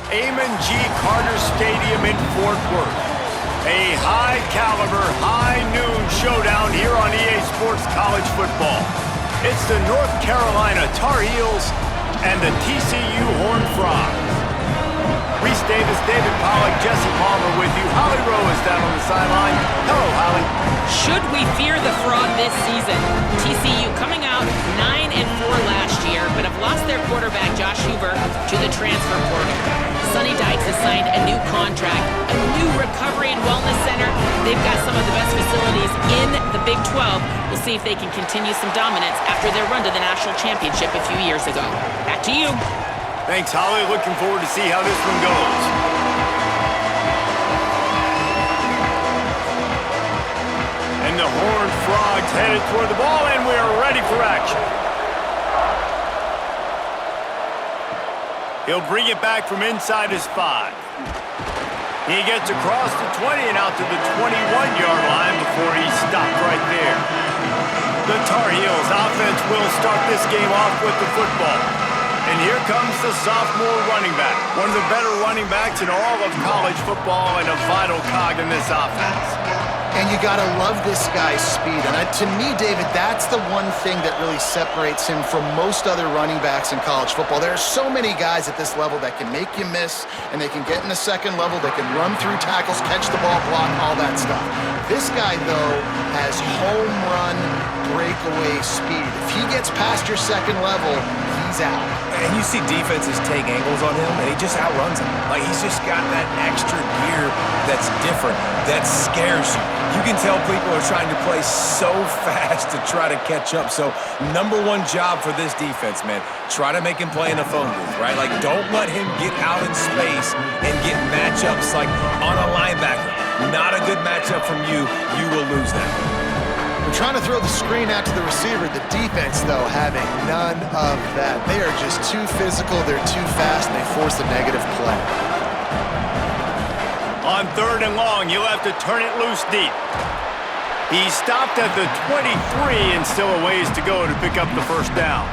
Amon G. Carter Stadium in Fort Worth. A high-caliber, high-noon showdown here on EA Sports College Football. It's the North Carolina Tar Heels and the TCU Horned Frogs. Reese Davis, David Pollack, Jesse Palmer with you. Holly Rowe is down on the sideline. Hello, Holly. Should we fear the Frog this season? TCU coming out 9-4 last year, but have lost their quarterback, Josh Hoover, to the transfer portal. Sonny Dykes has signed a new contract, a new recovery and wellness center. They've got some of the best facilities in the Big 12. We'll see if they can continue some dominance after their run to the national championship a few years ago. Back to you. Thanks, Holly. Looking forward to see how this one goes. And the Horned Frogs headed toward the ball, and we are ready for action. He'll bring it back from inside his 5. He gets across the 20 and out to the 21-yard line before he's stopped right there. The Tar Heels offense will start this game off with the football. And here comes the sophomore running back. One of the better running backs in all of college football and a vital cog in this offense. And you gotta love this guy's speed. And to me, David, that's the one thing that really separates him from most other running backs in college football. There are so many guys at this level that can make you miss, and they can get in the second level, they can run through tackles, catch the ball, block, all that stuff. This guy, though, has home run breakaway speed. If he gets past your second level, he's out. And you see defenses take angles on him, and he just outruns them. Like, he's just got that extra gear that's different, that scares you. You can tell people are trying to play so fast to try to catch up. So, number one job for this defense, man, try to make him play in a phone booth, right? Like, don't let him get out in space and get matchups like on a linebacker. Not a good matchup from you. You will lose that. We're trying to throw the screen out to the receiver. The defense, though, having none of that. They are just too physical, they're too fast, and they force a negative play. On 3rd and long, you'll have to turn it loose deep. He stopped at the 23 and still a ways to go to pick up the first down.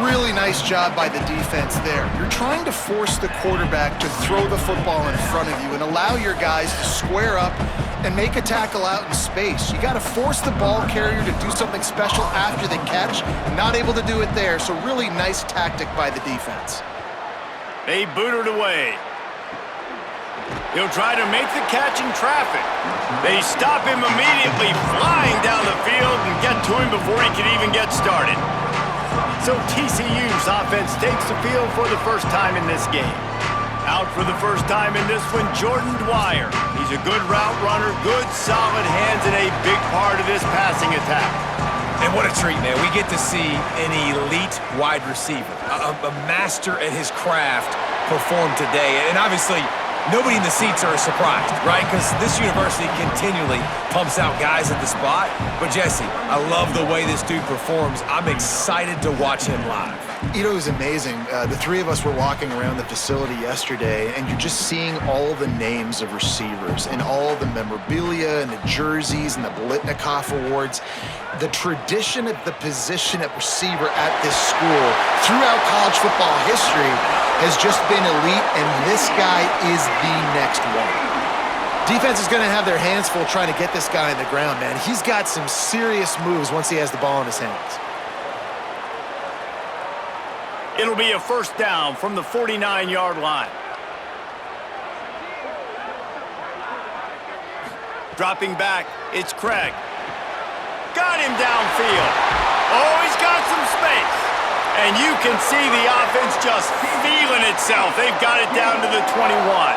Really nice job by the defense there. You're trying to force the quarterback to throw the football in front of you and allow your guys to square up and make a tackle out in space. You got to force the ball carrier to do something special after the catch. Not able to do it there, so really nice tactic by the defense. They boot it away. He'll try to make the catch in traffic. They stop him immediately, flying down the field and get to him before he can even get started. So TCU's offense takes the field for the first time in this game. Out for the first time in this one, Jordan Dwyer. He's a good route runner, good solid hands, and a big part of this passing attack. And what a treat, man. We get to see an elite wide receiver, a master at his craft perform today. And obviously, nobody in the seats are surprised, right? Because this university continually pumps out guys at the spot. But Jesse, I love the way this dude performs. I'm excited to watch him live. You know, it was amazing. The three of us were walking around the facility yesterday, and you're just seeing all the names of receivers and all the memorabilia and the jerseys and the Biletnikoff Awards. The tradition of the position at receiver at this school throughout college football history has just been elite, and this guy is the next one. Defense is going to have their hands full trying to get this guy on the ground, man. He's got some serious moves once he has the ball in his hands. It'll be a first down from the 49-yard line. Dropping back, it's Craig. Got him downfield. Oh, he's got some space. And you can see the offense just feeling itself. They've got it down to the 21.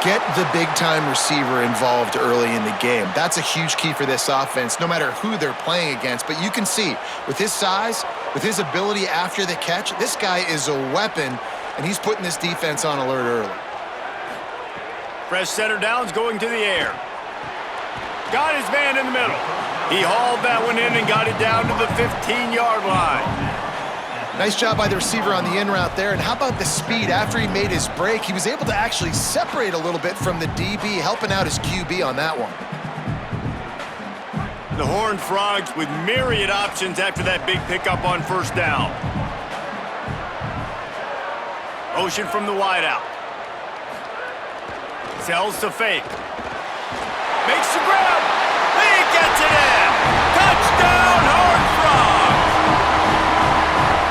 Get the big-time receiver involved early in the game. That's a huge key for this offense, no matter who they're playing against. But you can see, with his size, with his ability after the catch, this guy is a weapon, and he's putting this defense on alert early. Fresh center downs going to the air. Got his man in the middle. He hauled that one in and got it down to the 15-yard line. Nice job by the receiver on the in route there. And how about the speed? After he made his break, he was able to actually separate a little bit from the DB, helping out his QB on that one. The Horned Frogs with myriad options after that big pickup on first down. Motion from the wideout. Sells to fake. Makes the grab. He gets it in. Touchdown, Horned Frogs.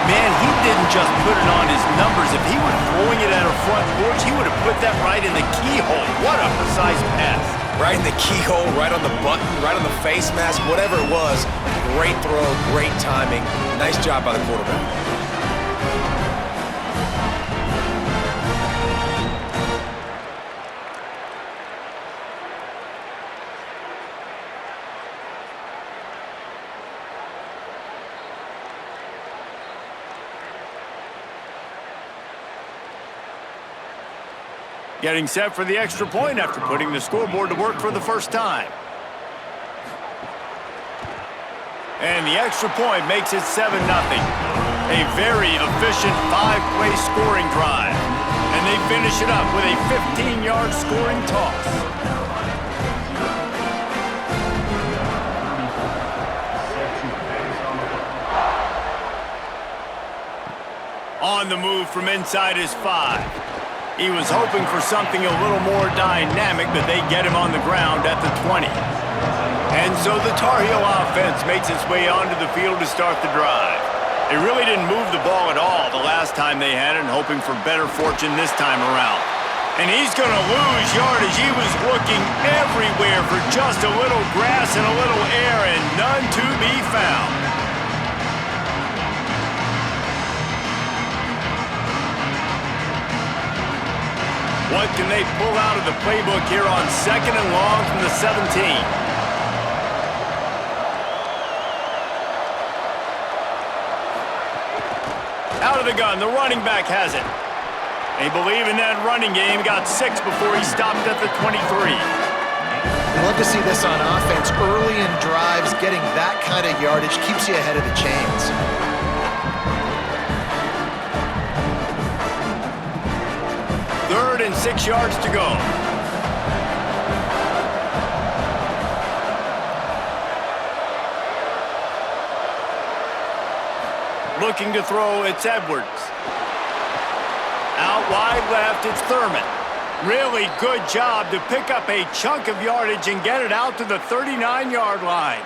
Man, he didn't just put it on his numbers. If he were throwing it at a front porch, he would have put that right in the keyhole. What a precise pass. Right in the keyhole, right on the button, right on the face mask, whatever it was. Great throw, great timing. Nice job by the quarterback. Getting set for the extra point after putting the scoreboard to work for the first time. And the extra point makes it 7-0. A very efficient 5-play scoring drive. And they finish it up with a 15-yard scoring toss. On the move from inside his 5. He was hoping for something a little more dynamic, but they get him on the ground at the 20. And so the Tar Heel offense makes its way onto the field to start the drive. They really didn't move the ball at all the last time they had it, and hoping for better fortune this time around. And he's going to lose yardage. He was looking everywhere for just a little grass and a little air, and none to be found. What can they pull out of the playbook here on 2nd and long from the 17? Out of the gun, the running back has it. They believe in that running game, got 6 before he stopped at the 23. We love to see this on offense. Early in drives, getting that kind of yardage keeps you ahead of the chains. 3rd and 6 yards to go. Looking to throw, it's Edwards. Out wide left, it's Thurman. Really good job to pick up a chunk of yardage and get it out to the 39-yard line.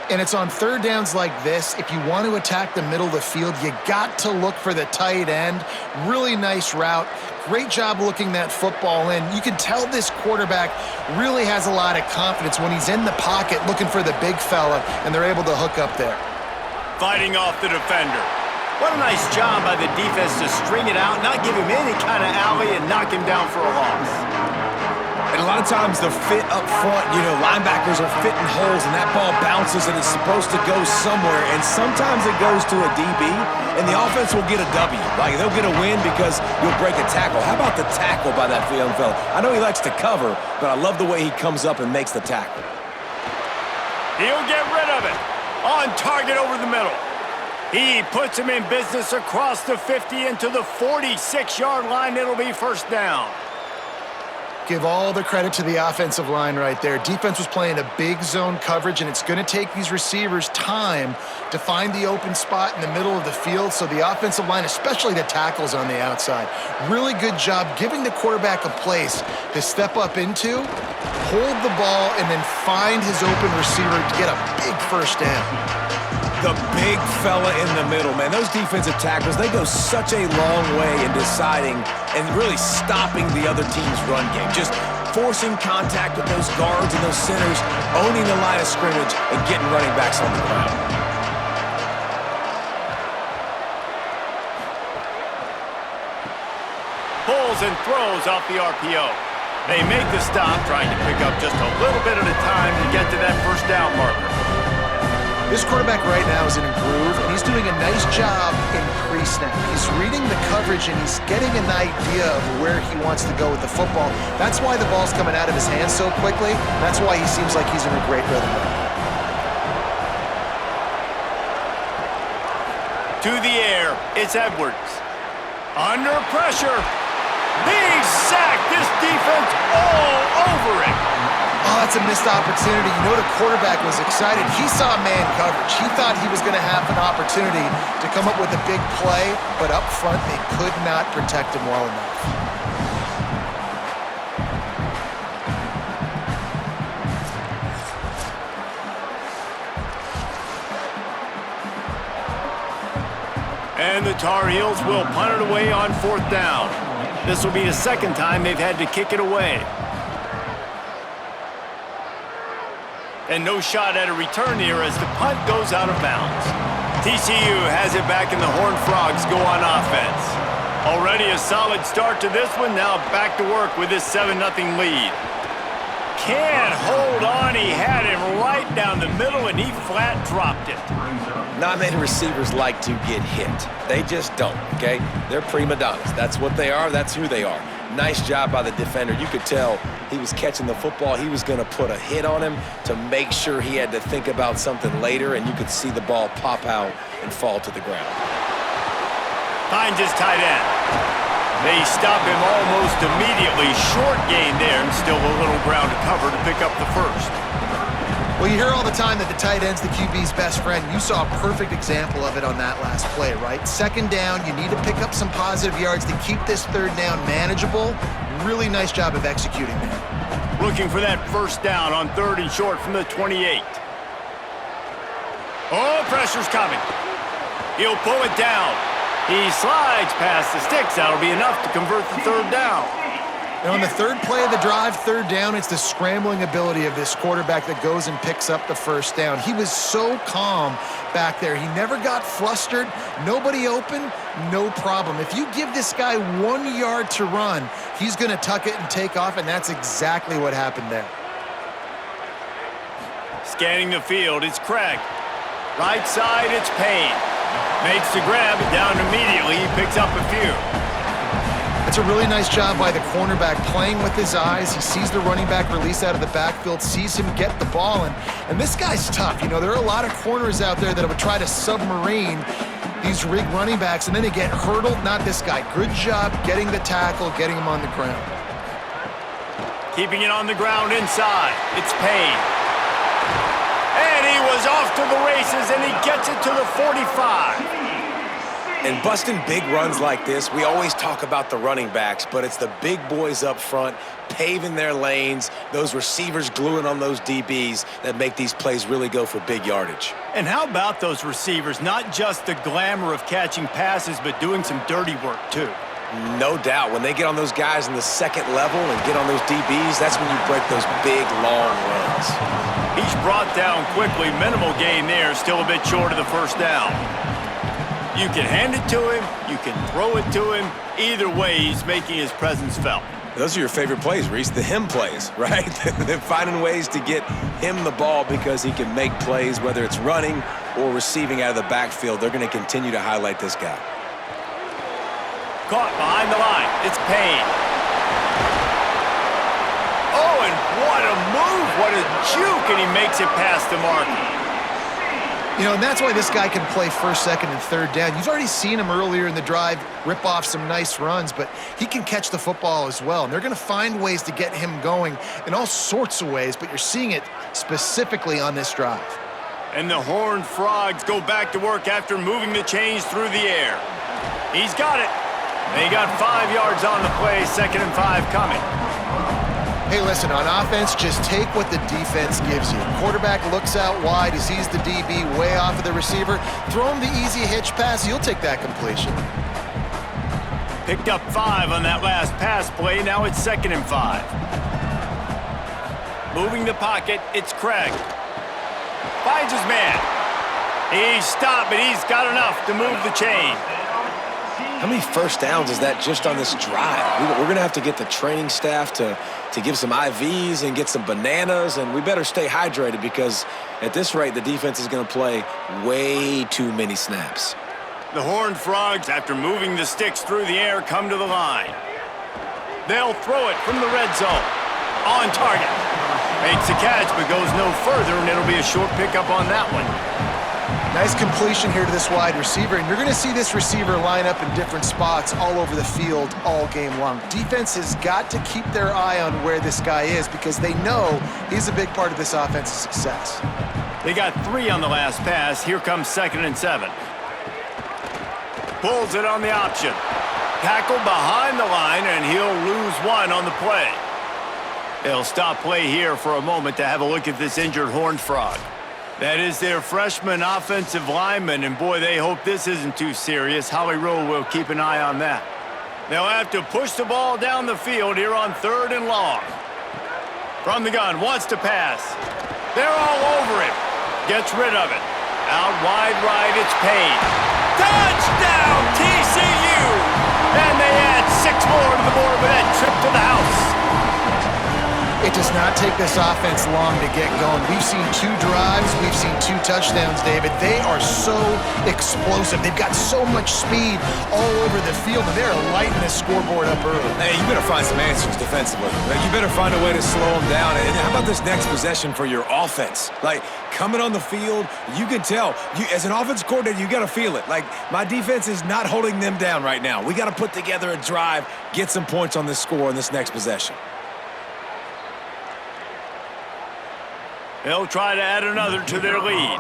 And it's on 3rd downs like this. If you want to attack the middle of the field, you got to look for the tight end. Really nice route. Great job looking that football in. You can tell this quarterback really has a lot of confidence when he's in the pocket looking for the big fella, and they're able to hook up there. Fighting off the defender. What a nice job by the defense to string it out, not give him any kind of alley, and knock him down for a loss. And a lot of times the fit up front, linebackers are fitting holes and that ball bounces and it's supposed to go somewhere. And sometimes it goes to a DB and the offense will get a W. Like they'll get a win because you'll break a tackle. How about the tackle by that young fella? I know he likes to cover, but I love the way he comes up and makes the tackle. He'll get rid of it. On target over the middle. He puts him in business across the 50 into the 46-yard line. It'll be 1st down. Give all the credit to the offensive line right there. Defense was playing a big zone coverage, and it's going to take these receivers time to find the open spot in the middle of the field. So the offensive line, especially the tackles on the outside, really good job giving the quarterback a place to step up into, hold the ball, and then find his open receiver to get a big 1st down. The big fella in the middle, man. Those defensive tackles, they go such a long way in deciding and really stopping the other team's run game. Just forcing contact with those guards and those centers, owning the line of scrimmage, and getting running backs on the ground. Pulls and throws off the RPO. They make the stop, trying to pick up just a little bit at a time to get to that 1st down marker. This quarterback right now is in a groove, and he's doing a nice job in pre-snap. He's reading the coverage, and he's getting an idea of where he wants to go with the football. That's why the ball's coming out of his hands so quickly. That's why he seems like he's in a great rhythm right now. To the air, it's Edwards. Under pressure. Big sack. This defense all over it. Oh, that's a missed opportunity. You know, the quarterback was excited. He saw man coverage. He thought he was going to have an opportunity to come up with a big play, but up front, they could not protect him well enough. And the Tar Heels will punt it away on 4th down. This will be the second time they've had to kick it away. And no shot at a return here as the punt goes out of bounds. TCU has it back and the Horned Frogs go on offense. Already a solid start to this one, now back to work with this 7-0 lead. Can't hold on, he had him right down the middle and he flat dropped it. Not many receivers like to get hit. They just don't, okay? They're prima donnas. That's what they are. That's who they are. Nice job by the defender. You could tell he was catching the football. He was going to put a hit on him to make sure he had to think about something later, and you could see the ball pop out and fall to the ground. Finds his tight end. They stop him almost immediately. Short gain there and still a little ground to cover to pick up the first. Well, you hear all the time that the tight end's the QB's best friend. You saw a perfect example of it on that last play, right? 2nd down, you need to pick up some positive yards to keep this 3rd down manageable. Really nice job of executing there. Looking for that 1st down on 3rd and short from the 28. Oh, pressure's coming. He'll pull it down. He slides past the sticks. That'll be enough to convert the 3rd down. And on the 3rd play of the drive, 3rd down, it's the scrambling ability of this quarterback that goes and picks up the 1st down. He was so calm back there. He never got flustered. Nobody open, no problem. If you give this guy 1 yard to run, he's going to tuck it and take off, and that's exactly what happened there. Scanning the field, it's Craig. Right side, it's Payne. Makes the grab, and down immediately. He picks up a few. It's a really nice job by the cornerback playing with his eyes. He sees the running back release out of the backfield, sees him get the ball, and this guy's tough. You know, there are a lot of corners out there that would try to submarine these rig running backs, and then they get hurdled. Not this guy. Good job getting the tackle, getting him on the ground. Keeping it on the ground inside. It's Payne. And he was off to the races, and he gets it to the 45. And busting big runs like this, we always talk about the running backs, but it's the big boys up front, paving their lanes, those receivers gluing on those DBs that make these plays really go for big yardage. And how about those receivers? Not just the glamour of catching passes, but doing some dirty work, too. No doubt. When they get on those guys in the 2nd level and get on those DBs, that's when you break those big, long runs. He's brought down quickly. Minimal gain there, still a bit short of the 1st down. You can hand it to him, you can throw it to him. Either way, he's making his presence felt. Those are your favorite plays, Reese, the him plays, right? They're finding ways to get him the ball because he can make plays, whether it's running or receiving out of the backfield. They're going to continue to highlight this guy. Caught behind the line. It's Payne. Oh, and what a move. What a juke, and he makes it past the marker. You know, and that's why this guy can play 1st, 2nd, and 3rd down. You've already seen him earlier in the drive rip off some nice runs, but he can catch the football as well. And they're going to find ways to get him going in all sorts of ways, but you're seeing it specifically on this drive. And the Horned Frogs go back to work after moving the chains through the air. He's got it. And he got 5 yards on the play, 2nd and 5 coming. Hey, listen, on offense, just take what the defense gives you. Quarterback looks out wide, he sees the DB way off of the receiver. Throw him the easy hitch pass, he'll take that completion. Picked up 5 on that last pass play, now it's 2nd and 5. Moving the pocket, it's Craig. Finds his man. He's stopped, but he's got enough to move the chain. How many 1st downs is that just on this drive? We're going to have to get the training staff to give some IVs and get some bananas, and we better stay hydrated because at this rate, the defense is going to play way too many snaps. The Horned Frogs, after moving the sticks through the air, come to the line. They'll throw it from the red zone. On target. Makes the catch, but goes no further, and it'll be a short pickup on that one. Nice completion here to this wide receiver, and you're going to see this receiver line up in different spots all over the field all game long. Defense has got to keep their eye on where this guy is because they know he's a big part of this offense's success. They got 3 on the last pass. Here comes 2nd and 7. Pulls it on the option. Tackled behind the line, and he'll lose 1 on the play. They'll stop play here for a moment to have a look at this injured Horned Frog. That is their freshman offensive lineman, and boy, they hope this isn't too serious. Holly Rowe will keep an eye on that. They'll have to push the ball down the field here on 3rd and long. From the gun, wants to pass. They're all over him. Gets rid of it. Out wide right, it's Payne. Touchdown, TCU! And they add 6 more to the board with that trip to the house. It does not take this offense long to get going. We've seen 2 drives. We've seen 2 touchdowns, David. They are so explosive. They've got so much speed all over the field, and they're lighting this scoreboard up early. Hey, you better find some answers defensively. Like, you better find a way to slow them down. And how about this next possession for your offense? Like, coming on the field, you can tell. As an offensive coordinator, you got to feel it. Like, my defense is not holding them down right now. We got to put together a drive, get some points on this score in this next possession. They'll try to add another to their lead.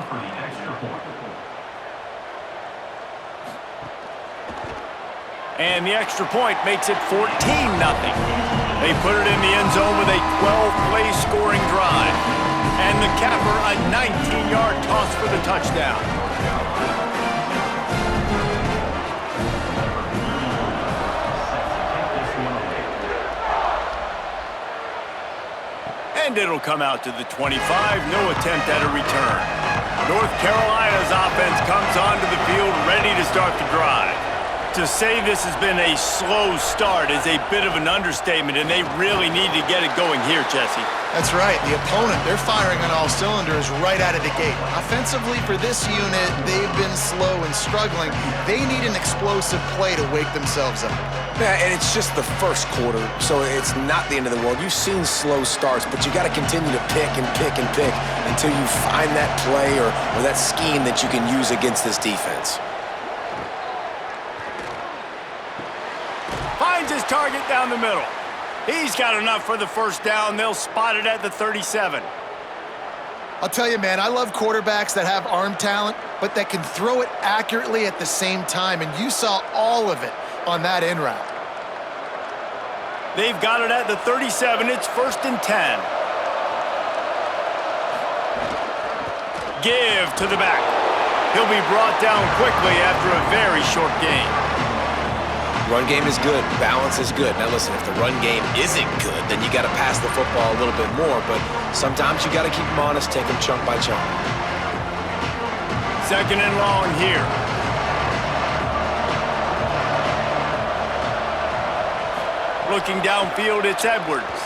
And the extra point makes it 14-0. They put it in the end zone with a 12-play scoring drive. And the capper, a 19-yard toss for the touchdown. And it'll come out to the 25, no attempt at a return. North Carolina's offense comes onto the field ready to start the drive. To say this has been a slow start is a bit of an understatement, and they really need to get it going here, Jesse. That's right. The opponent, they're firing on all cylinders right out of the gate. Offensively for this unit, they've been slow and struggling. They need an explosive play to wake themselves up. Yeah, and it's just the first quarter, so it's not the end of the world. You've seen slow starts, but you got to continue to pick and pick and pick until you find that play or that scheme that you can use against this defense. Finds his target down the middle. He's got enough for the first down. They'll spot it at the 37. I'll tell you, man, I love quarterbacks that have arm talent, but that can throw it accurately at the same time, and you saw all of it on that in route. They've got it at the 37. It's 1st and 10. Give to the back. He'll be brought down quickly after a very short game. Run game is good. Balance is good. Now listen, if the run game isn't good, then you got to pass the football a little bit more. But sometimes you got to keep them honest, take them chunk by chunk. 2nd and long here. Looking downfield, it's Edwards.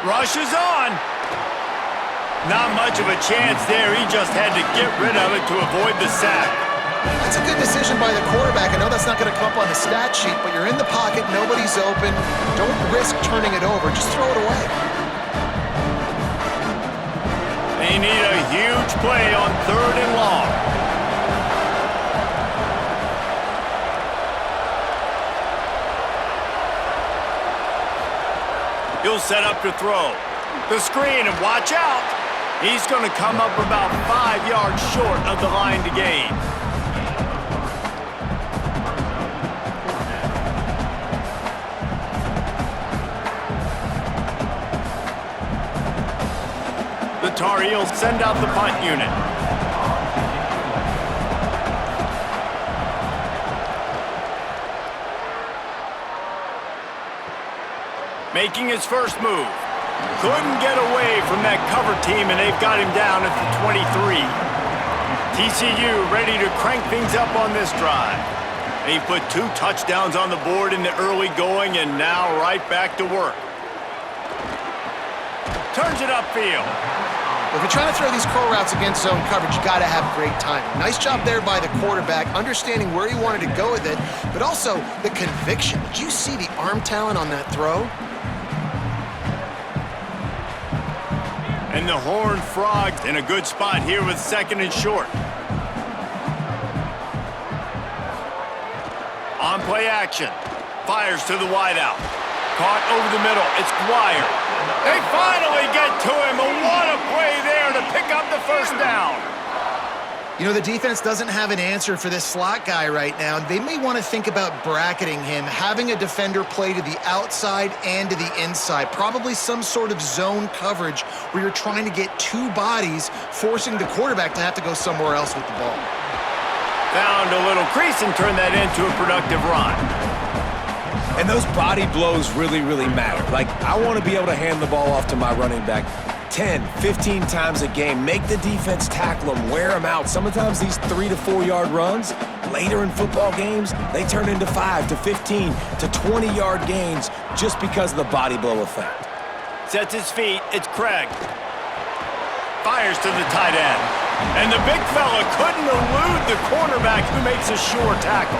Rush is on. Not much of a chance there. He just had to get rid of it to avoid the sack. That's a good decision by the quarterback. I know that's not going to come up on the stat sheet, but you're in the pocket, nobody's open. Don't risk turning it over. Just throw it away. They need a huge play on 3rd and long. He'll set up to throw. The screen, and watch out. He's going to come up about 5 yards short of the line to gain. The Tar Heels send out the punt unit. Making his first move. Couldn't get away from that cover team, and they've got him down at the 23. TCU ready to crank things up on this drive. They put 2 touchdowns on the board in the early going, and now right back to work. Turns it upfield. If you're trying to throw these curl routes against zone coverage, you got to have great timing. Nice job there by the quarterback, understanding where he wanted to go with it, but also the conviction. Did you see the arm talent on that throw? And the Horned Frogs in a good spot here with 2nd and short. On play action. Fires to the wideout. Caught over the middle. It's Dwyer. They finally get to him. And what a play there to pick up the first down. You know, the defense doesn't have an answer for this slot guy right now. They may want to think about bracketing him, having a defender play to the outside and to the inside. Probably some sort of zone coverage where you're trying to get two bodies, forcing the quarterback to have to go somewhere else with the ball. Found a little crease and turned that into a productive run. And those body blows really, really matter. Like, I want to be able to hand the ball off to my running back 10, 15 times a game. Make the defense tackle them, wear them out. Sometimes these 3 to 4 yard runs, later in football games, they turn into 5 to 15 to 20 yard gains just because of the body blow effect. Sets his feet. It's Craig. Fires to the tight end. And the big fella couldn't elude the cornerback who makes a sure tackle.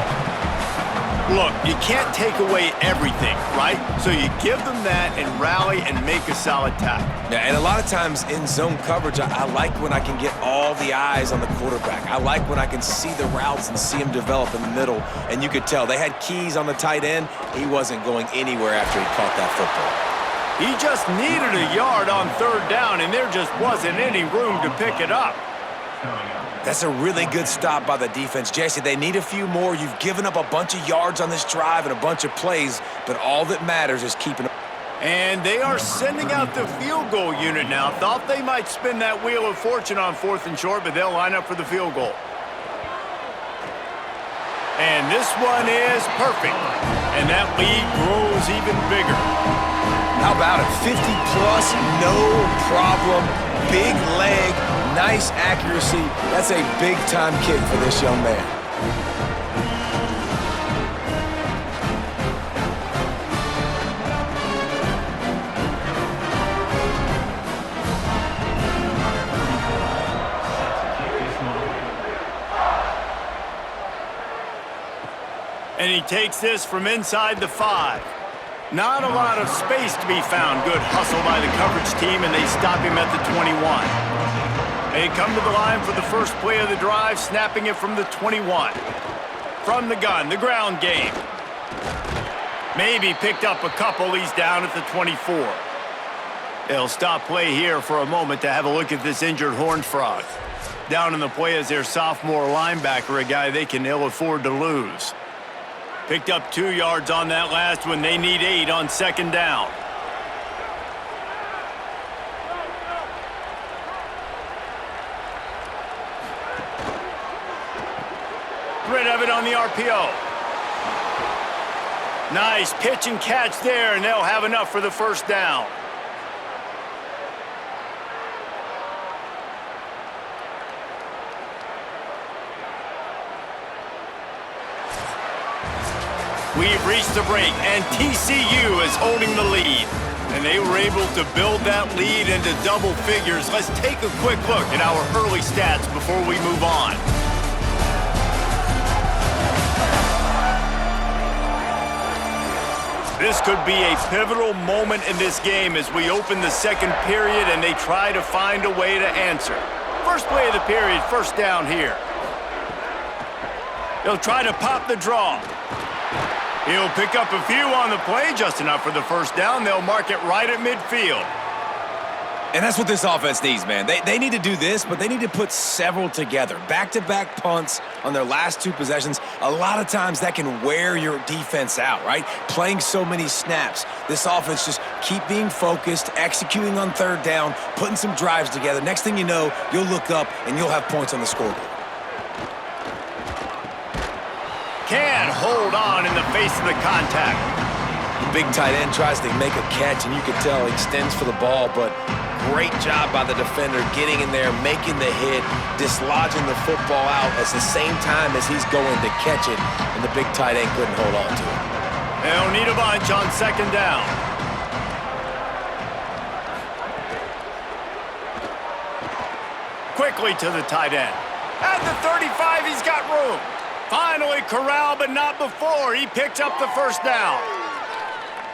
Look, you can't take away everything, right? So you give them that and rally and make a solid tackle. Yeah, and a lot of times in zone coverage, I like when I can get all the eyes on the quarterback. I like when I can see the routes and see him develop in the middle. And you could tell they had keys on the tight end. He wasn't going anywhere after he caught that football. He just needed a yard on third down, and there just wasn't any room to pick it up. That's a really good stop by the defense. Jesse, they need a few more. You've given up a bunch of yards on this drive and a bunch of plays, but all that matters is keeping up. And they are sending out the field goal unit now. Thought they might spin that wheel of fortune on 4th and short, but they'll line up for the field goal. And this one is perfect. And that lead grows even bigger. How about it? 50-plus, no problem. Big leg, nice accuracy. That's a big-time kick for this young man. And he takes this from inside the 5. Not a lot of space to be found. Good hustle by the coverage team, and they stop him at the 21. They come to the line for the first play of the drive, snapping it from the 21. From the gun, the ground game. Maybe picked up a couple. He's down at the 24. They'll stop play here for a moment to have a look at this injured Horned Frog. Down in the play is their sophomore linebacker, a guy they can ill afford to lose. Picked up 2 yards on that last one. They need 8 on second down. Rid of it on the RPO. Nice pitch and catch there, and they'll have enough for the first down. We've reached the break, and TCU is holding the lead. And they were able to build that lead into double figures. Let's take a quick look at our early stats before we move on. This could be a pivotal moment in this game as we open the second period and they try to find a way to answer. First play of the period, first down here. They'll try to pop the draw. He'll pick up a few on the play, just enough for the first down. They'll mark it right at midfield. And that's what this offense needs, man. They need to do this, but they need to put several together. Back-to-back punts on their last 2 possessions. A lot of times that can wear your defense out, right? Playing so many snaps. This offense just keep being focused, executing on third down, putting some drives together. Next thing you know, you'll look up and you'll have points on the scoreboard. Can hold on in the face of the contact. The big tight end tries to make a catch, and you can tell he extends for the ball, but great job by the defender getting in there, making the hit, dislodging the football out at the same time as he's going to catch it, and the big tight end couldn't hold on to it. They'll need a bunch on second down. Quickly to the tight end. At the 35, he's got room. Finally corralled, but not before. He picks up the first down.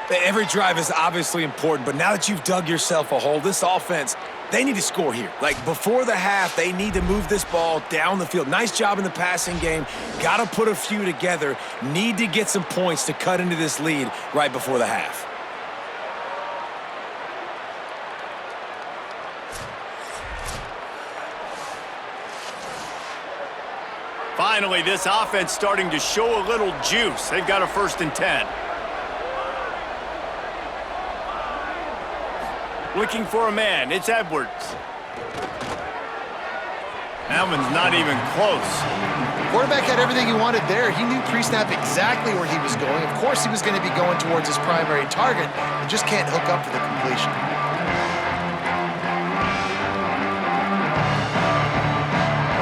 Every drive is obviously important, but now that you've dug yourself a hole, this offense, they need to score here. Like, before the half, they need to move this ball down the field. Nice job in the passing game. Got to put a few together. Need to get some points to cut into this lead right before the half. Finally, this offense starting to show a little juice. They've got a 1st and 10. Looking for a man. It's Edwards. That one's not even close. Quarterback had everything he wanted there. He knew pre-snap exactly where he was going. Of course he was going to be going towards his primary target. He just can't hook up for the completion.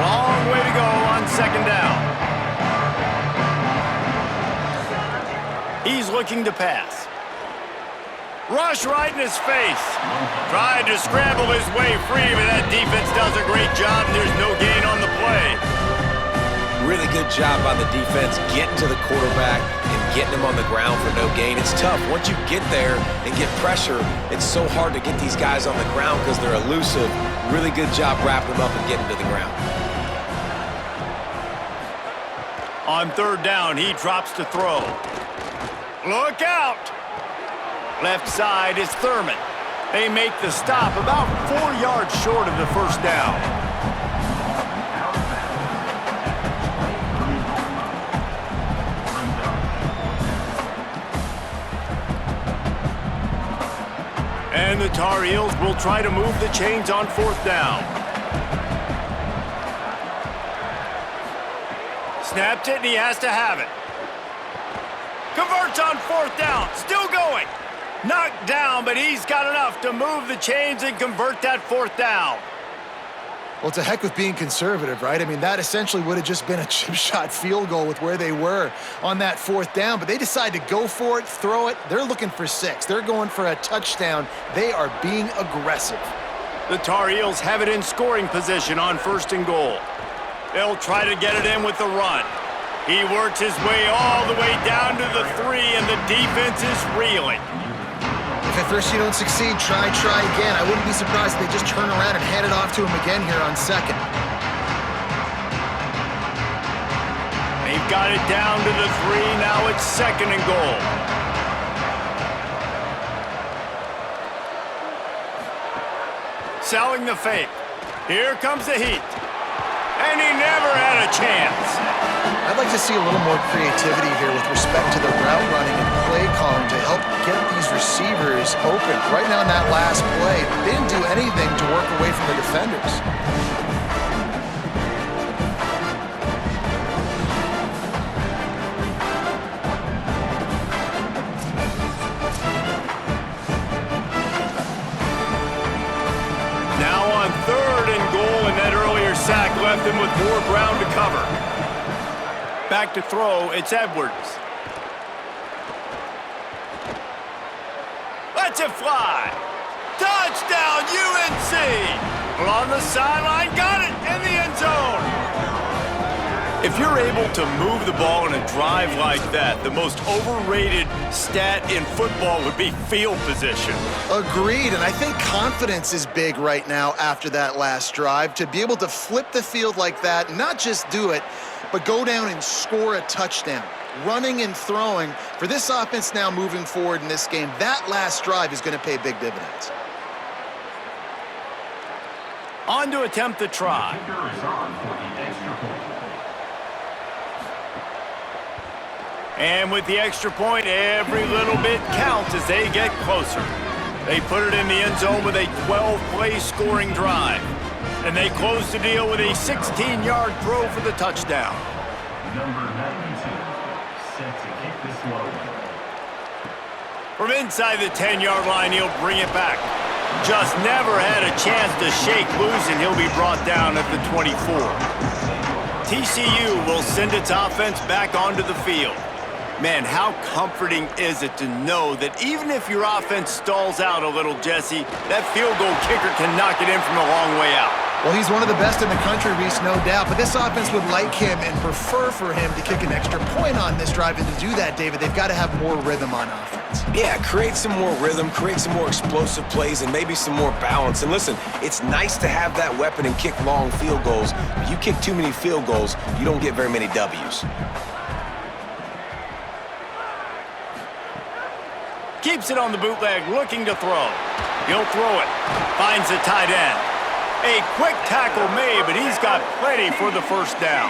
Long way to go on 2nd down. He's looking to pass. Rush right in his face. Tried to scramble his way free, but that defense does a great job, and there's no gain on the play. Really good job by the defense getting to the quarterback and getting him on the ground for no gain. It's tough. Once you get there and get pressure, it's so hard to get these guys on the ground because they're elusive. Really good job wrapping them up and getting to the ground. On 3rd down, he drops to throw. Look out! Left side is Thurman. They make the stop about 4 yards short of the 1st down. And the Tar Heels will try to move the chains on 4th down. Snapped it, and he has to have it. Converts on 4th down. Still going. Knocked down, but he's got enough to move the chains and convert that 4th down. Well, to heck with being conservative, right? I mean, that essentially would have just been a chip shot field goal with where they were on that 4th down, but they decide to go for it, throw it. They're looking for 6. They're going for a touchdown. They are being aggressive. The Tar Heels have it in scoring position on 1st and goal. They'll try to get it in with the run. He works his way all the way down to the 3, and the defense is reeling. If at first you don't succeed, try again. I wouldn't be surprised if they just turn around and hand it off to him again here on 2nd. They've got it down to the 3. Now it's 2nd and goal. Selling the fake. Here comes the heat. And he never had a chance. I'd like to see a little more creativity here with respect to the route running and play calling to help get these receivers open. Right now in that last play, they didn't do anything to work away from the defenders. Now on 3rd and goal, and that earlier sack left them with more ground to cover. Back to throw, it's Edwards. Lets it fly. Touchdown, UNC! On the sideline, got it in the end zone. If you're able to move the ball in a drive like that, the most overrated stat in football would be field position. Agreed, and I think confidence is big right now after that last drive. To be able to flip the field like that, not just do it, but go down and score a touchdown. Running and throwing, for this offense now moving forward in this game, that last drive is going to pay big dividends. On to attempt the try. And with the extra point, every little bit counts as they get closer. They put it in the end zone with a 12-play scoring drive. And they close the deal with a 16-yard throw for the touchdown. Number 92, set to kick this one. From inside the 10-yard line, he'll bring it back. Just never had a chance to shake loose, and he'll be brought down at the 24. TCU will send its offense back onto the field. Man, how comforting is it to know that even if your offense stalls out a little, Jesse, that field goal kicker can knock it in from a long way out. Well, he's one of the best in the country, Reese, no doubt. But this offense would like him and prefer for him to kick an extra point on this drive. And to do that, David, they've got to have more rhythm on offense. Yeah, create some more rhythm, create some more explosive plays, and maybe some more balance. And listen, it's nice to have that weapon and kick long field goals. But you kick too many field goals, you don't get very many W's. Keeps it on the bootleg, looking to throw. He'll throw it. Finds the tight end. A quick tackle made, but he's got plenty for the first down.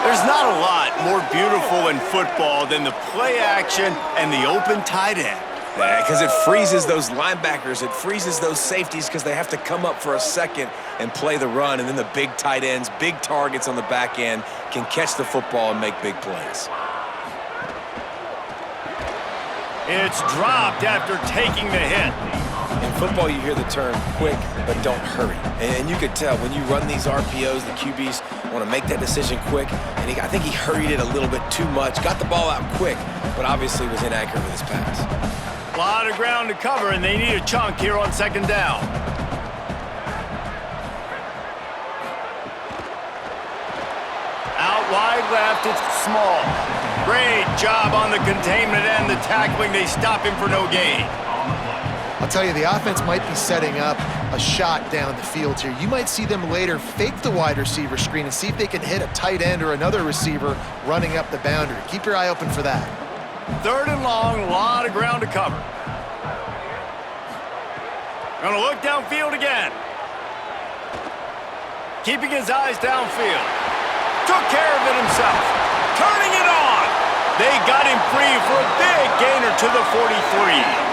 There's not a lot more beautiful in football than the play action and the open tight end. Yeah, because it freezes those linebackers. It freezes those safeties because they have to come up for a second and play the run. And then the big tight ends, big targets on the back end can catch the football and make big plays. It's dropped after taking the hit. In football, you hear the term quick, but don't hurry. And you could tell when you run these RPOs, the QBs want to make that decision quick. And I think he hurried it a little bit too much, got the ball out quick, but obviously was inaccurate with his pass. A lot of ground to cover, and they need a chunk here on second down. Out wide left, it's Small. Great job on the containment and the tackling. They stop him for no gain. I'll tell you, the offense might be setting up a shot down the field here. You might see them later fake the wide receiver screen and see if they can hit a tight end or another receiver running up the boundary. Keep your eye open for that. Third and long, a lot of ground to cover. Gonna look downfield again. Keeping his eyes downfield. Took care of it himself. Turning it on. They got him free for a big gainer to the 43.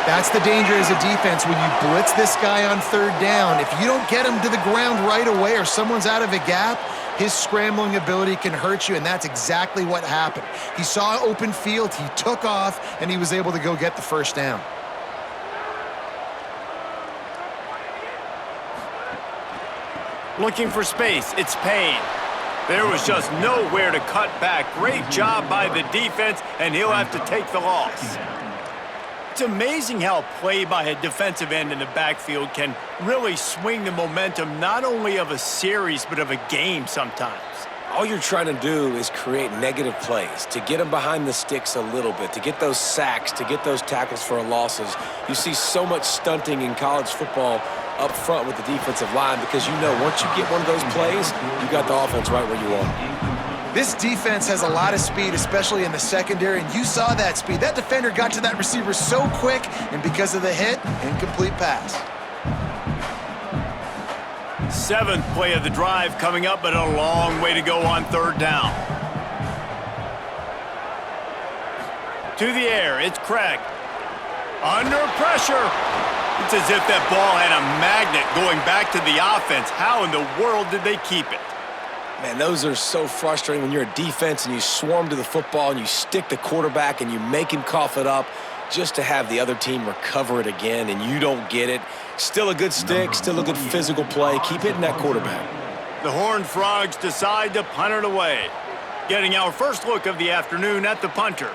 That's the danger as a defense when you blitz this guy on third down. If you don't get him to the ground right away or someone's out of a gap, his scrambling ability can hurt you, and that's exactly what happened. He saw open field, he took off, and he was able to go get the first down. Looking for space, it's Payne. There was just nowhere to cut back. Great job by the defense, and he'll have to take the loss. It's amazing how play by a defensive end in the backfield can really swing the momentum not only of a series but of a game sometimes. All you're trying to do is create negative plays, to get them behind the sticks a little bit, to get those sacks, to get those tackles for losses. You see so much stunting in college football up front with the defensive line because you know once you get one of those plays, you got the offense right where you want it. This defense has a lot of speed, especially in the secondary, and you saw that speed. That defender got to that receiver so quick, and because of the hit, incomplete pass. Seventh play of the drive coming up, but a long way to go on third down. To the air, it's Craig. Under pressure. It's as if that ball had a magnet going back to the offense. How in the world did they keep it? Man, those are so frustrating when you're a defense and you swarm to the football and you stick the quarterback and you make him cough it up just to have the other team recover it again and you don't get it. Still a good stick, still a good physical play. Keep hitting that quarterback. The Horned Frogs decide to punt it away. Getting our first look of the afternoon at the punter.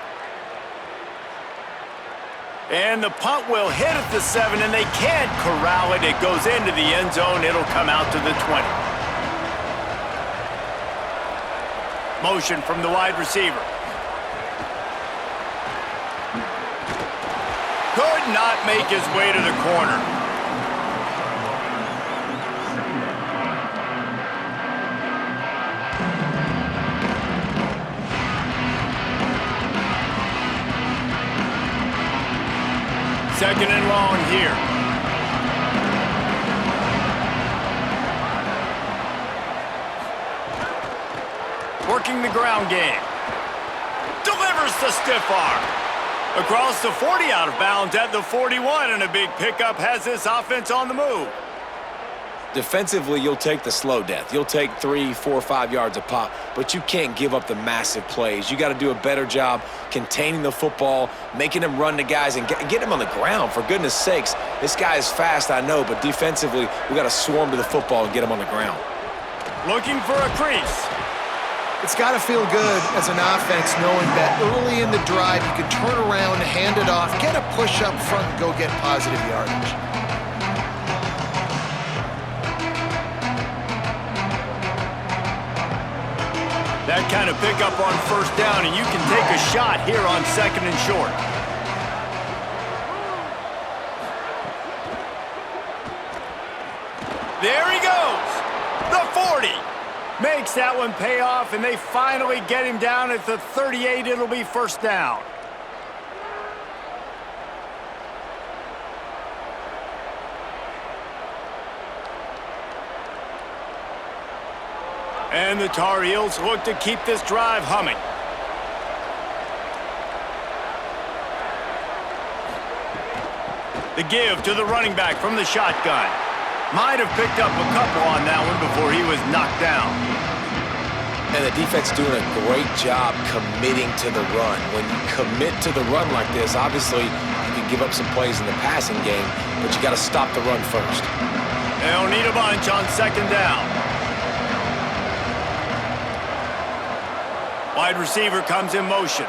And the punt will hit at the 7, and they can't corral it. It goes into the end zone. It'll come out to the 20. Motion from the wide receiver. Could not make his way to the corner. Second and long here. Working the ground game. Delivers the stiff arm. Across the 40, out of bounds at the 41, and a big pickup has this offense on the move. Defensively, you'll take the slow death. You'll take 3, 4, 5 yards a pop, but you can't give up the massive plays. You got to do a better job containing the football, making them run to guys, and getting them on the ground. For goodness sakes, this guy is fast, I know, but defensively, we got to swarm to the football and get him on the ground. Looking for a crease. It's got to feel good as an offense knowing that early in the drive you can turn around, hand it off, get a push up front, and go get positive yardage. That kind of pickup on first down, and you can take a shot here on 2nd and short. There he goes. The 40. Makes that one pay off, and they finally get him down at the 38. It'll be first down. And the Tar Heels look to keep this drive humming. The give to the running back from the shotgun. Might have picked up a couple on that one before he was knocked down. And the defense doing a great job committing to the run. When you commit to the run like this, obviously you can give up some plays in the passing game, but you got to stop the run first. They'll need a bunch on 2nd down. Wide receiver comes in motion.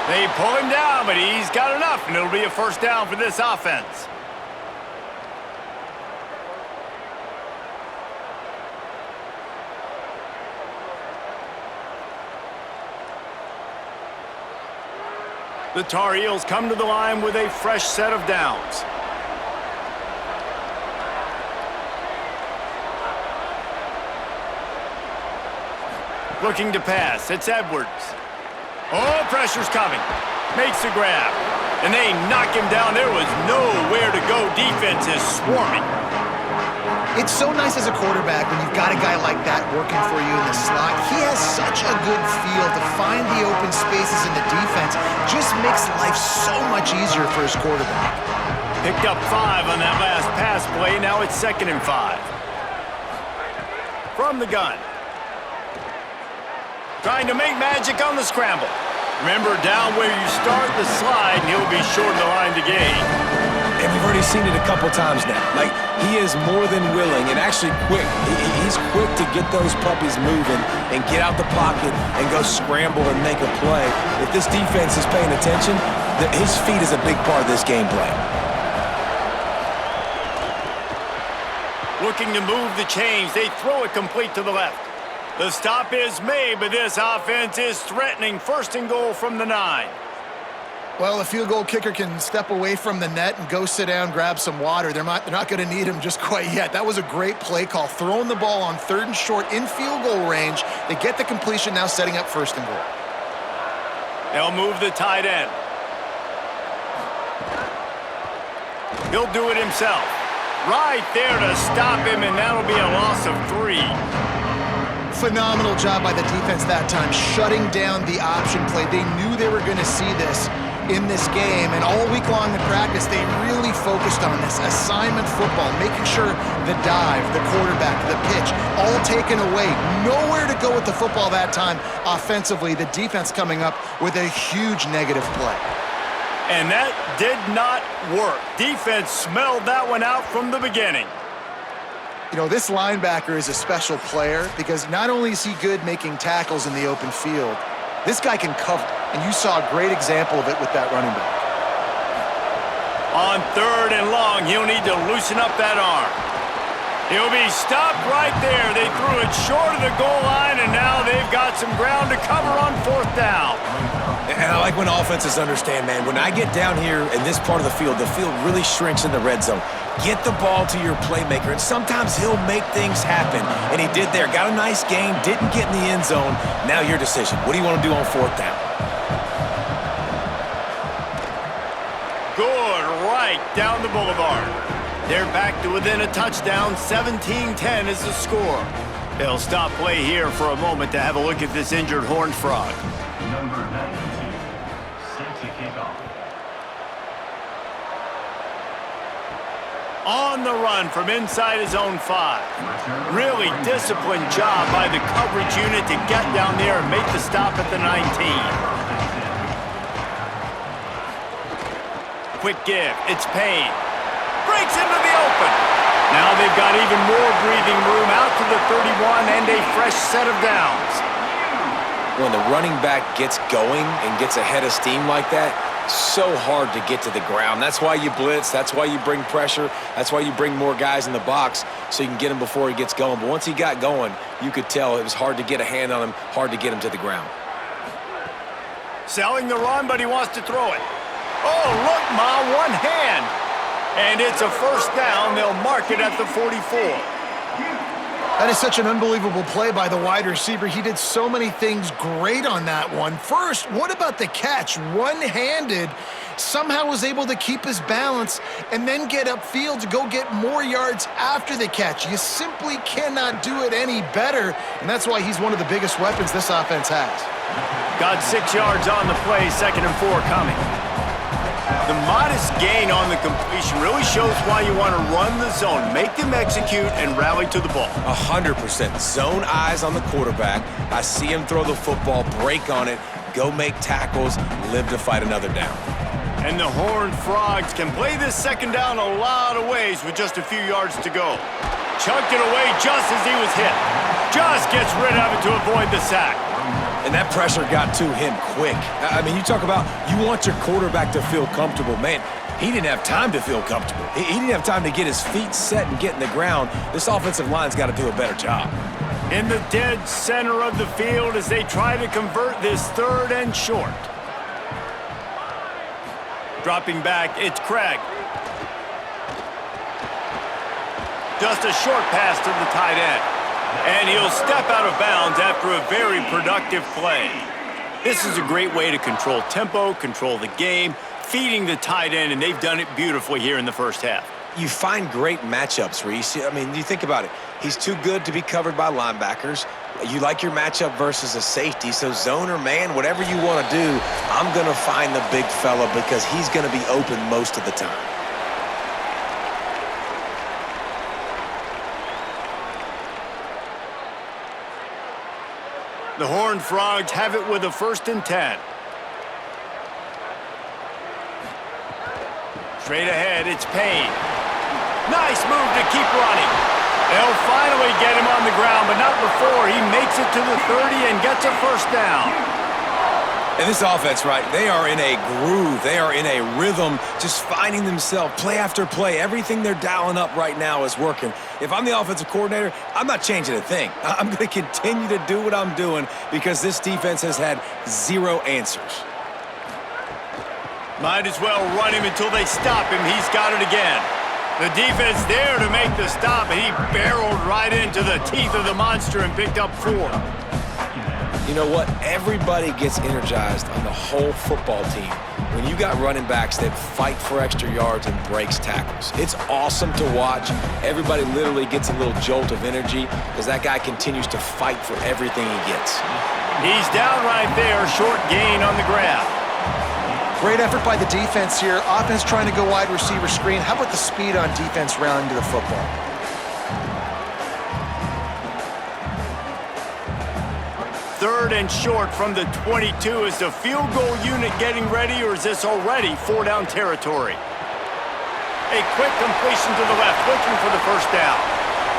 They pull him down, but he's got enough, and it'll be a first down for this offense. The Tar Heels come to the line with a fresh set of downs. Looking to pass. It's Edwards. Oh, pressure's coming. Makes the grab. And they knock him down. There was nowhere to go. Defense is swarming. It's so nice as a quarterback when you've got a guy like that working for you in the slot. He has such a good feel to find the open spaces in the defense. Just makes life so much easier for his quarterback. Picked up 5 on that last pass play. Now it's 2nd and 5. From the gun. Trying to make magic on the scramble. Remember, down where you start the slide, and he'll be short of the line to gain. And we've already seen it a couple times now. Like, he is more than willing and actually quick. He's quick to get those puppies moving and get out the pocket and go scramble and make a play. If this defense is paying attention, his feet is a big part of this game plan. Looking to move the chains. They throw it complete to the left. The stop is made, but this offense is threatening. 1st and goal from the 9. Well, a field goal kicker can step away from the net and go sit down, grab some water. They're not going to need him just quite yet. That was a great play call. Throwing the ball on 3rd and short in field goal range. They get the completion, now setting up 1st and goal. They'll move the tight end. He'll do it himself. Right there to stop him, and that'll be a loss of 3. Phenomenal job by the defense that time, shutting down the option play. They knew they were going to see this in this game, and all week long in practice, they really focused on this assignment football, making sure the dive, the quarterback, the pitch, all taken away. Nowhere to go with the football that time offensively. The defense coming up with a huge negative play. And that did not work. Defense smelled that one out from the beginning. You know, this linebacker is a special player because not only is he good making tackles in the open field, this guy can cover. And you saw a great example of it with that running back. On 3rd and long, he'll need to loosen up that arm. He'll be stopped right there. They threw it short of the goal line, and now they've got some ground to cover on 4th down. And I like when offenses understand, man, when I get down here in this part of the field really shrinks in the red zone. Get the ball to your playmaker, and sometimes he'll make things happen. And he did there. Got a nice game, didn't get in the end zone. Now your decision. What do you want to do on 4th down? Good, right down the boulevard. They're back to within a touchdown. 17-10 is the score. They'll stop play here for a moment to have a look at this injured Horned Frog. Number 92, set to kick off. On the run from inside his own 5. Really disciplined job by the coverage unit to get down there and make the stop at the 19. Quick give. It's Payne. Breaks into the open. Now they've got even more breathing room out to the 31 and a fresh set of downs. When the running back gets going and gets ahead of steam like that, so hard to get to the ground. That's why you blitz. That's why you bring pressure. That's why you bring more guys in the box so you can get him before he gets going. But once he got going, you could tell it was hard to get a hand on him, hard to get him to the ground. Selling the run, but he wants to throw it. Oh, look, Ma, one hand. And it's a first down. They'll mark it at the 44. That is such an unbelievable play by the wide receiver. He did so many things great on that one. First, what about the catch? One-handed, somehow was able to keep his balance and then get upfield to go get more yards after the catch. You simply cannot do it any better, and that's why he's one of the biggest weapons this offense has. Got 6 yards on the play, 2nd and 4 coming. The modest gain on the completion really shows why you want to run the zone, make them execute, and rally to the ball. 100%. Zone eyes on the quarterback. I see him throw the football, break on it, go make tackles, live to fight another down. And the Horned Frogs can play this 2nd down a lot of ways with just a few yards to go. Chucked it away just as he was hit. Just gets rid of it to avoid the sack. And that pressure got to him quick. I mean, you talk about you want your quarterback to feel comfortable. Man, he didn't have time to feel comfortable. He didn't have time to get his feet set and get in the ground. This offensive line's got to do a better job. In the dead center of the field as they try to convert this 3rd and short. Dropping back, it's Craig. Just a short pass to the tight end. And he'll step out of bounds after a very productive play. This is a great way to control tempo, control the game, feeding the tight end, and they've done it beautifully here in the first half. You find great matchups, Reese. I mean, you think about it. He's too good to be covered by linebackers. You like your matchup versus a safety, so zone or man, whatever you want to do, I'm going to find the big fella because he's going to be open most of the time. The Horned Frogs have it with a 1st and 10. Straight ahead, it's Payne. Nice move to keep running. They'll finally get him on the ground, but not before he makes it to the 30 and gets a 1st down. And this offense, right, they are in a groove. They are in a rhythm, just finding themselves play after play. Everything they're dialing up right now is working. If I'm the offensive coordinator, I'm not changing a thing. I'm going to continue to do what I'm doing because this defense has had 0 answers. Might as well run him until they stop him. He's got it again. The defense there to make the stop, and he barreled right into the teeth of the monster and picked up 4. You know what? Everybody gets energized on the whole football team when you got running backs that fight for extra yards and breaks tackles. It's awesome to watch. Everybody literally gets a little jolt of energy because that guy continues to fight for everything he gets. He's down right there, short gain on the grab. Great effort by the defense here. Offense trying to go wide receiver screen. How about the speed on defense rallying to the football? 3rd and short from the 22. Is the field goal unit getting ready, or is this already 4-down territory? A quick completion to the left, looking for the 1st down.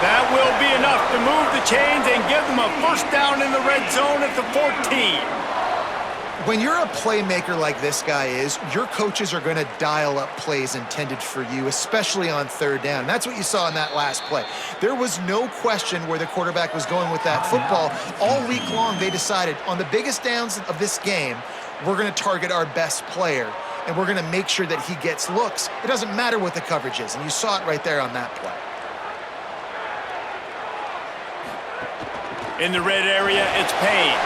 That will be enough to move the chains and give them a 1st down in the red zone at the 14. When you're a playmaker like this guy is, your coaches are going to dial up plays intended for you, especially on 3rd down. That's what you saw in that last play. There was no question where the quarterback was going with that football. All week long, they decided on the biggest downs of this game, we're going to target our best player, and we're going to make sure that he gets looks. It doesn't matter what the coverage is, and you saw it right there on that play. In the red area, it's Payne.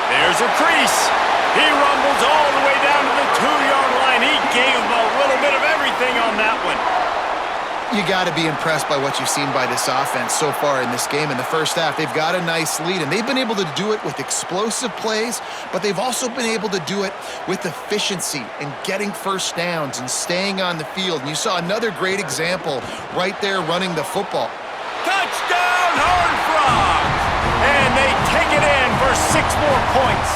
There's a crease. He rumbles all the way down to the 2-yard line. He gave him a little bit of everything on that one. You got to be impressed by what you've seen by this offense so far in this game. In the first half, they've got a nice lead, and they've been able to do it with explosive plays, but they've also been able to do it with efficiency and getting 1st downs and staying on the field. And you saw another great example right there running the football. Touchdown, Horned Frogs! And they take it in for 6 more points.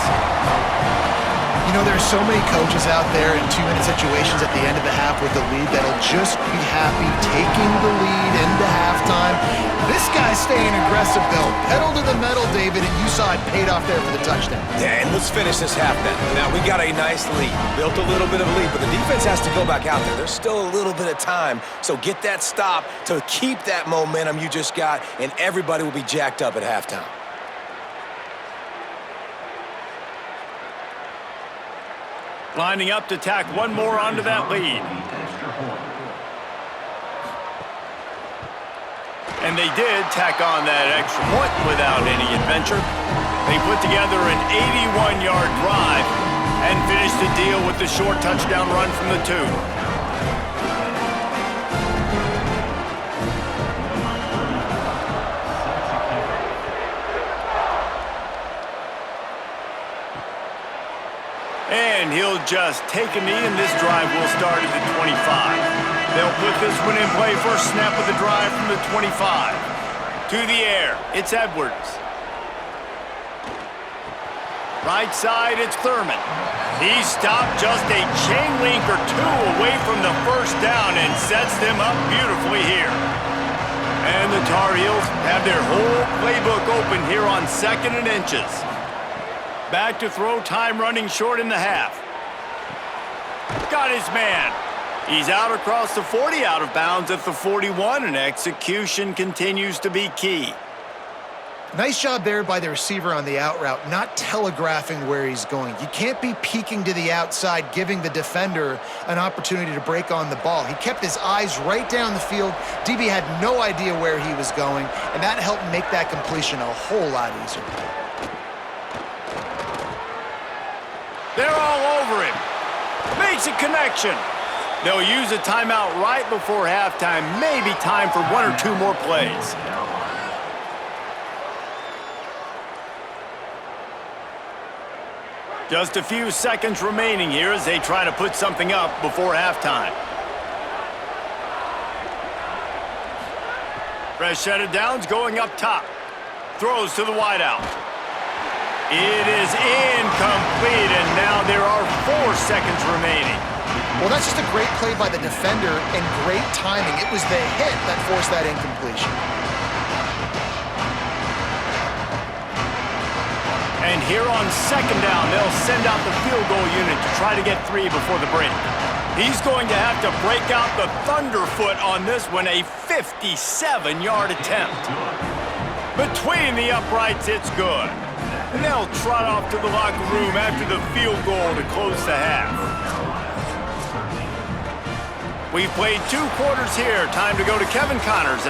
You You know, there's so many coaches out there in 2-minute situations at the end of the half with the lead that'll just be happy taking the lead into halftime. This guy's staying aggressive, though. Pedal to the metal, David, and you saw it paid off there for the touchdown. Yeah, and let's finish this half then. Now, we got a nice lead. Built a little bit of a lead, but the defense has to go back out there. There's still a little bit of time, so get that stop to keep that momentum you just got, and everybody will be jacked up at halftime. Lining up to tack one more onto that lead. And they did tack on that extra point without any adventure. They put together an 81-yard drive and finished the deal with the short touchdown run from the 2. And he'll just take a knee, and this drive will start at the 25. They'll put this one in play. First snap of the drive from the 25. To the air, it's Edwards. Right side, it's Thurman. He stopped just a chain link or two away from the first down and sets them up beautifully here. And the Tar Heels have their whole playbook open here on 2nd and inches. Back to throw, time running short in the half. Got his man. He's out across the 40, out of bounds at the 41, and execution continues to be key. Nice job there by the receiver on the out route, not telegraphing where he's going. You can't be peeking to the outside, giving the defender an opportunity to break on the ball. He kept his eyes right down the field. DB had no idea where he was going, and that helped make that completion a whole lot easier. They're all over him. Makes a connection. They'll use a timeout right before halftime. Maybe time for 1 or 2 more plays. Just a few seconds remaining here as they try to put something up before halftime. Fresh set of downs going up top. Throws to the wideout. It is incomplete, and now there are 4 seconds remaining. Well, that's just a great play by the defender and great timing. It was the hit that forced that incompletion. And here on 2nd down, they'll send out the field goal unit to try to get 3 before the break. He's going to have to break out the thunderfoot on this one, a 57-yard attempt. Between the uprights, it's good. And they'll trot off to the locker room after the field goal to close the half. We've played 2 quarters here. Time to go to Kevin Connors.